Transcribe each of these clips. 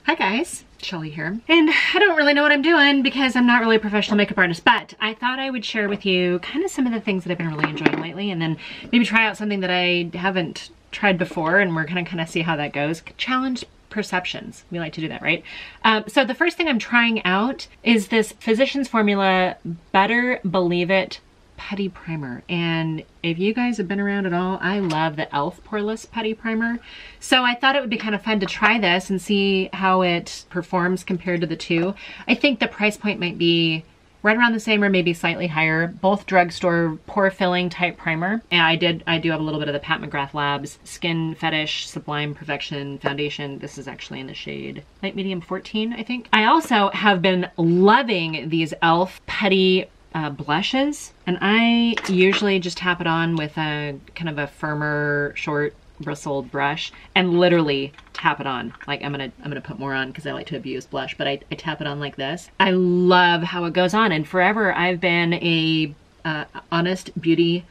Hi guys, Shelly here. And I don't really know what I'm doing because I'm not really a professional makeup artist, but I thought I would share with you kind of some of the things that I've been really enjoying lately, and then maybe try out something that I haven't tried before, and we're gonna kind of see how that goes. Challenge perceptions. We like to do that, right? So the first thing I'm trying out is this Physicians Formula Better Believe It Putty Primer. And if you guys have been around at all, I love the e.l.f. Poreless Putty Primer. So I thought it would be kind of fun to try this and see how it performs compared to the two. I think the price point might be right around the same or maybe slightly higher. Both drugstore pore filling type primer. And I do have a little bit of the Pat McGrath Labs Skin Fetish Sublime Perfection Foundation. This is actually in the shade Light Medium 14, I think. I also have been loving these e.l.f. Putty blushes, and I usually just tap it on with a kind of a firmer, short bristled brush and literally tap it on. Like I'm gonna put more on because I like to abuse blush, but I tap it on like this. I love how it goes on, and forever I've been a Honest Beauty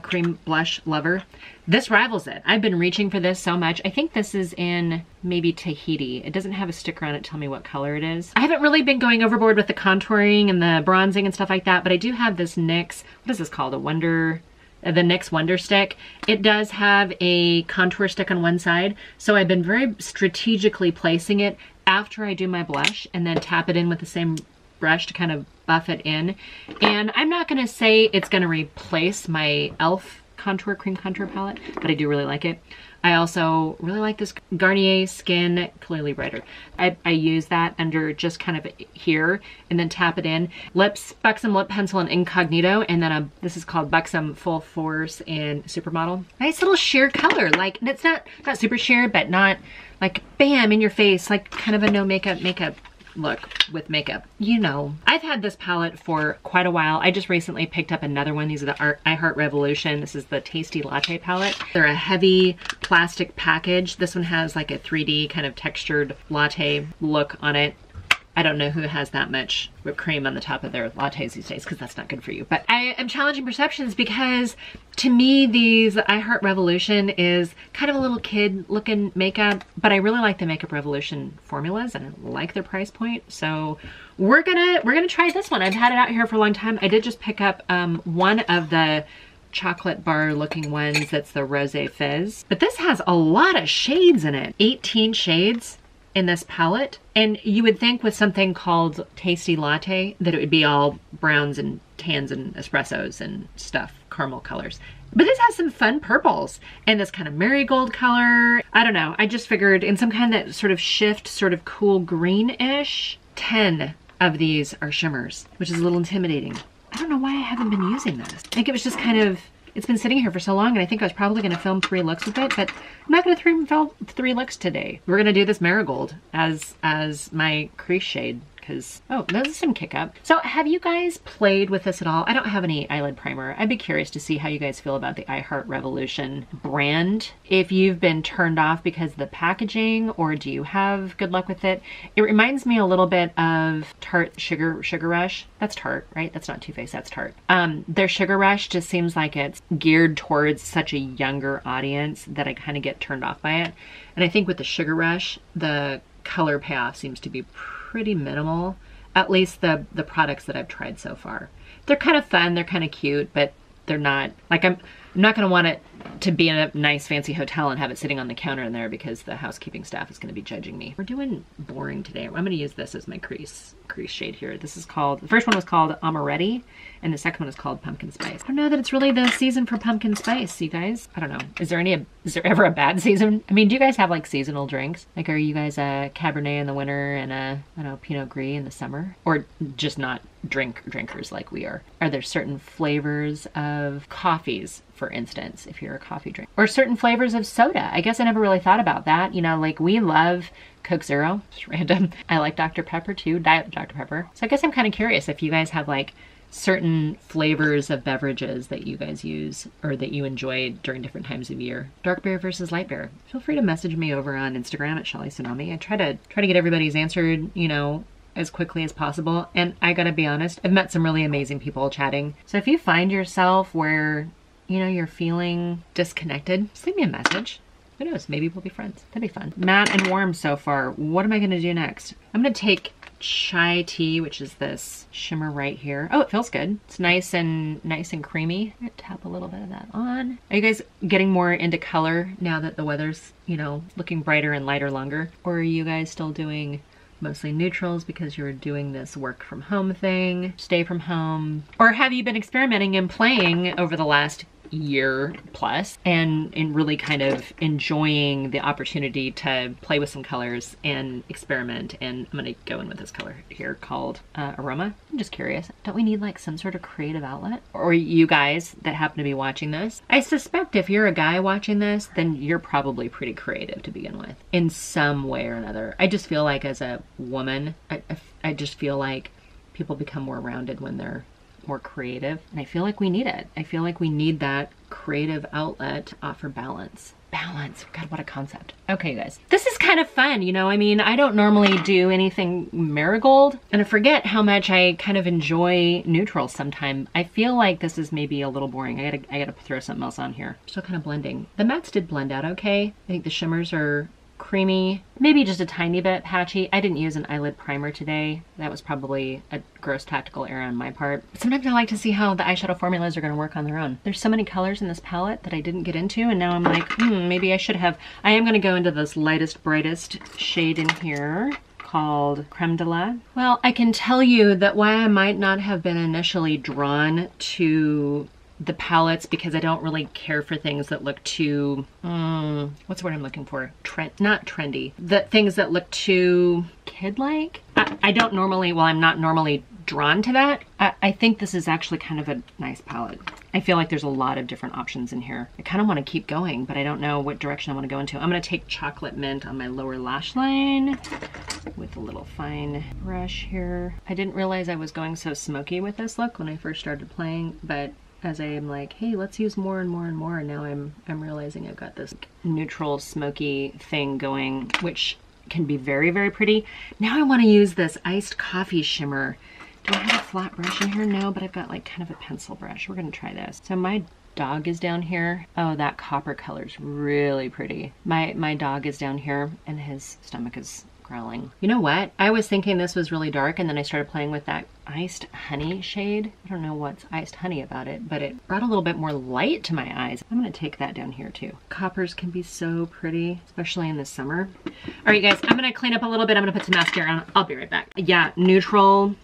cream blush lover. This rivals it. I've been reaching for this so much. I think this is in maybe Tahiti. It doesn't have a sticker on it to tell me what color it is. I haven't really been going overboard with the contouring and the bronzing and stuff like that, but I do have this NYX, what is this called? The NYX Wonder Stick. It does have a contour stick on one side, so I've been very strategically placing it after I do my blush and then tap it in with the same brush to kind of buff it in. And I'm not gonna say it's gonna replace my e.l.f. cream contour palette, but I do really like it. I also really like this Garnier Skin Clearly Brighter. I use that under just kind of here and then tap it in. Lips, Buxom Lip Pencil in Incognito, and then this is called Buxom Full Force in Supermodel. Nice little sheer color. Like, it's not super sheer, but not like bam in your face, like kind of a no makeup look with makeup. You know, I've had this palette for quite a while. I just recently picked up another one. These are the I Heart Revolution. This is the Tasty Latte palette. They're a heavy plastic package. This one has like a 3D kind of textured latte look on it. I don't know who has that much whipped cream on the top of their lattes these days, because that's not good for you. But I am challenging perceptions because to me, these I Heart Revolution is kind of a little kid looking makeup, but I really like the Makeup Revolution formulas and I like their price point. So we're gonna try this one. I've had it out here for a long time. I did just pick up one of the chocolate bar looking ones that's the Rosé Fizz, but this has a lot of shades in it. 18 shades in this palette, and you would think with something called Tasty Latte that it would be all browns and tans and espressos and stuff, caramel colors. But this has some fun purples and this kind of marigold color. I don't know, I just figured in some kind of that sort of shift, sort of cool greenish. 10 of these are shimmers, which is a little intimidating. I don't know why I haven't been using this. I think it was just kind of, it's been sitting here for so long, and I think I was probably gonna film 3 looks with it, but I'm not gonna film 3 looks today. We're gonna do this marigold as my crease shade, because, oh, this is some kick up. So have you guys played with this at all? I don't have any eyelid primer. I'd be curious to see how you guys feel about the I Heart Revolution brand. If you've been turned off because of the packaging, or do you have good luck with it? It reminds me a little bit of Tarte Sugar Rush. That's Tarte, right? That's not Too Faced, that's Tarte. Their Sugar Rush just seems like it's geared towards such a younger audience that I kind of get turned off by it. And I think with the Sugar Rush, the color payoff seems to be pretty minimal, at least the products that I've tried so far. They're kind of fun, they're kind of cute, but they're not, like I'm not gonna want it to be in a nice fancy hotel and have it sitting on the counter in there because the housekeeping staff is gonna be judging me. We're doing boring today. I'm gonna use this as my crease shade here. This is called, the first one was called Amaretti, and the second one is called Pumpkin Spice. I don't know that it's really the season for pumpkin spice, you guys. I don't know. Is there ever a bad season? I mean, do you guys have like seasonal drinks? Like, are you guys a Cabernet in the winter and a, I don't know, Pinot Gris in the summer? Or just not drinkers like we are? Are there certain flavors of coffees, for instance, if you're a coffee drinker? Or certain flavors of soda? I guess I never really thought about that. You know, like we love Coke Zero, just random. I like Dr. Pepper too, Diet Dr. Pepper. So I guess I'm kind of curious if you guys have like certain flavors of beverages that you guys use or that you enjoy during different times of year. Dark beer versus light beer. Feel free to message me over on Instagram at Shelly Tsunami. I try to get everybody's answered, you know, as quickly as possible. And I gotta be honest, I've met some really amazing people chatting. So if you find yourself where, you know, you're feeling disconnected, just leave me a message. Who knows? Maybe we'll be friends. That'd be fun. Matte and warm so far. What am I gonna do next? I'm gonna take Chai Tea, which is this shimmer right here. Oh, it feels good. It's nice and creamy. I'm gonna tap a little bit of that on. Are you guys getting more into color now that the weather's, you know, looking brighter and lighter longer? Or are you guys still doing mostly neutrals because you're doing this work from home thing, stay from home? Or have you been experimenting and playing over the last year plus and really kind of enjoying the opportunity to play with some colors and experiment? And I'm gonna go in with this color here called Aroma. I'm just curious, don't we need like some sort of creative outlet? Or you guys that happen to be watching this, I suspect if you're a guy watching this, then you're probably pretty creative to begin with in some way or another. I just feel like as a woman, I just feel like people become more rounded when they're more creative, and I feel like we need it. I feel like we need that creative outlet to offer balance. Balance, God, what a concept. Okay, you guys, this is kind of fun, you know, I mean, I don't normally do anything marigold, and I forget how much I kind of enjoy neutrals sometimes. I feel like this is maybe a little boring. I gotta throw something else on here. Still kind of blending. The mattes did blend out okay. I think the shimmers are creamy, maybe just a tiny bit patchy. I didn't use an eyelid primer today. That was probably a gross tactical error on my part. Sometimes I like to see how the eyeshadow formulas are going to work on their own. There's so many colors in this palette that I didn't get into, and now I'm like, maybe I should have. I am going to go into this lightest, brightest shade in here called Creme de la. Well, I can tell you that why I might not have been initially drawn to the palettes, because I don't really care for things that look too, what's the word I'm looking for? Not trendy. The things that look too kid-like. I don't normally, well, I'm not normally drawn to that. I think this is actually kind of a nice palette. I feel like there's a lot of different options in here. I kind of want to keep going, but I don't know what direction I want to go into. I'm going to take Chocolate Mint on my lower lash line with a little fine brush here. I didn't realize I was going so smoky with this look when I first started playing, but as I am like, hey, let's use more and more and more, and now I'm realizing I've got this neutral smoky thing going, which can be very, very pretty. Now I want to use this iced coffee shimmer. Do I have a flat brush in here? No, but I've got like kind of a pencil brush. We're gonna try this. So my dog is down here. Oh, that copper color is really pretty. My dog is down here and his stomach is growling. You know what? I was thinking this was really dark, and then I started playing with that iced honey shade. I don't know what's iced honey about it, but it brought a little bit more light to my eyes. I'm gonna take that down here too. Coppers can be so pretty, especially in the summer. All right, you guys, I'm gonna clean up a little bit. I'm gonna put some mascara on. I'll be right back. Yeah, neutral,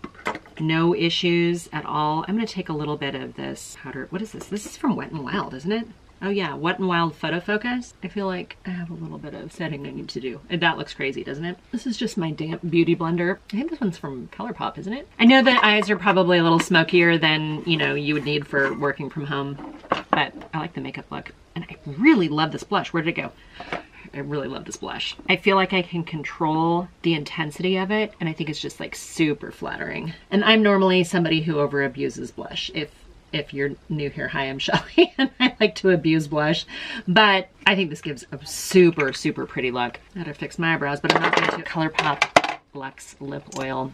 no issues at all. I'm gonna take a little bit of this powder. What is this? This is from Wet n Wild, isn't it? Oh yeah, Wet n Wild Photo Focus. I feel like I have a little bit of setting I need to do. And that looks crazy, doesn't it? This is just my damp beauty blender. I think this one's from ColourPop, isn't it? I know that eyes are probably a little smokier than, you know, you would need for working from home, but I like the makeup look. And I really love this blush. Where did it go? I really love this blush. I feel like I can control the intensity of it, and I think it's just like super flattering. And I'm normally somebody who over abuses blush. If you're new here, hi, I'm Shelly, and I like to abuse blush, but I think this gives a super, super pretty look. I gotta fix my eyebrows, but I'm not going to. ColourPop Luxe Lip Oil.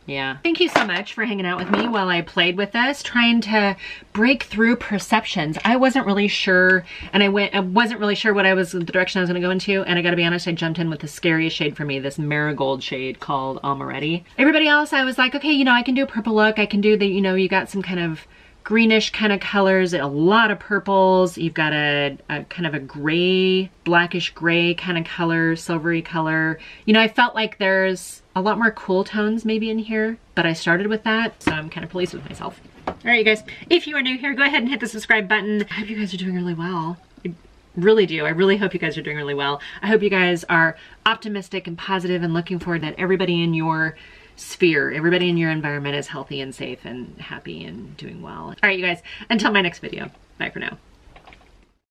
Yeah. Thank you so much for hanging out with me while I played with this, trying to break through perceptions. I wasn't really sure, and I wasn't really sure the direction I was gonna go into, and I gotta be honest, I jumped in with the scariest shade for me, this marigold shade called Almaretti. Everybody else, I was like, okay, you know, I can do a purple look, I can do the, you know, you got some kind of greenish kind of colors, a lot of purples. You've got a kind of a gray, blackish gray kind of color, silvery color. You know, I felt like there's a lot more cool tones maybe in here, but I started with that, so I'm kind of pleased with myself. All right, you guys, if you are new here, go ahead and hit the subscribe button. I hope you guys are doing really well. I really do. I really hope you guys are doing really well. I hope you guys are optimistic and positive and looking forward that everybody in your sphere, everybody in your environment is healthy and safe and happy and doing well. All right, you guys, until my next video, bye for now.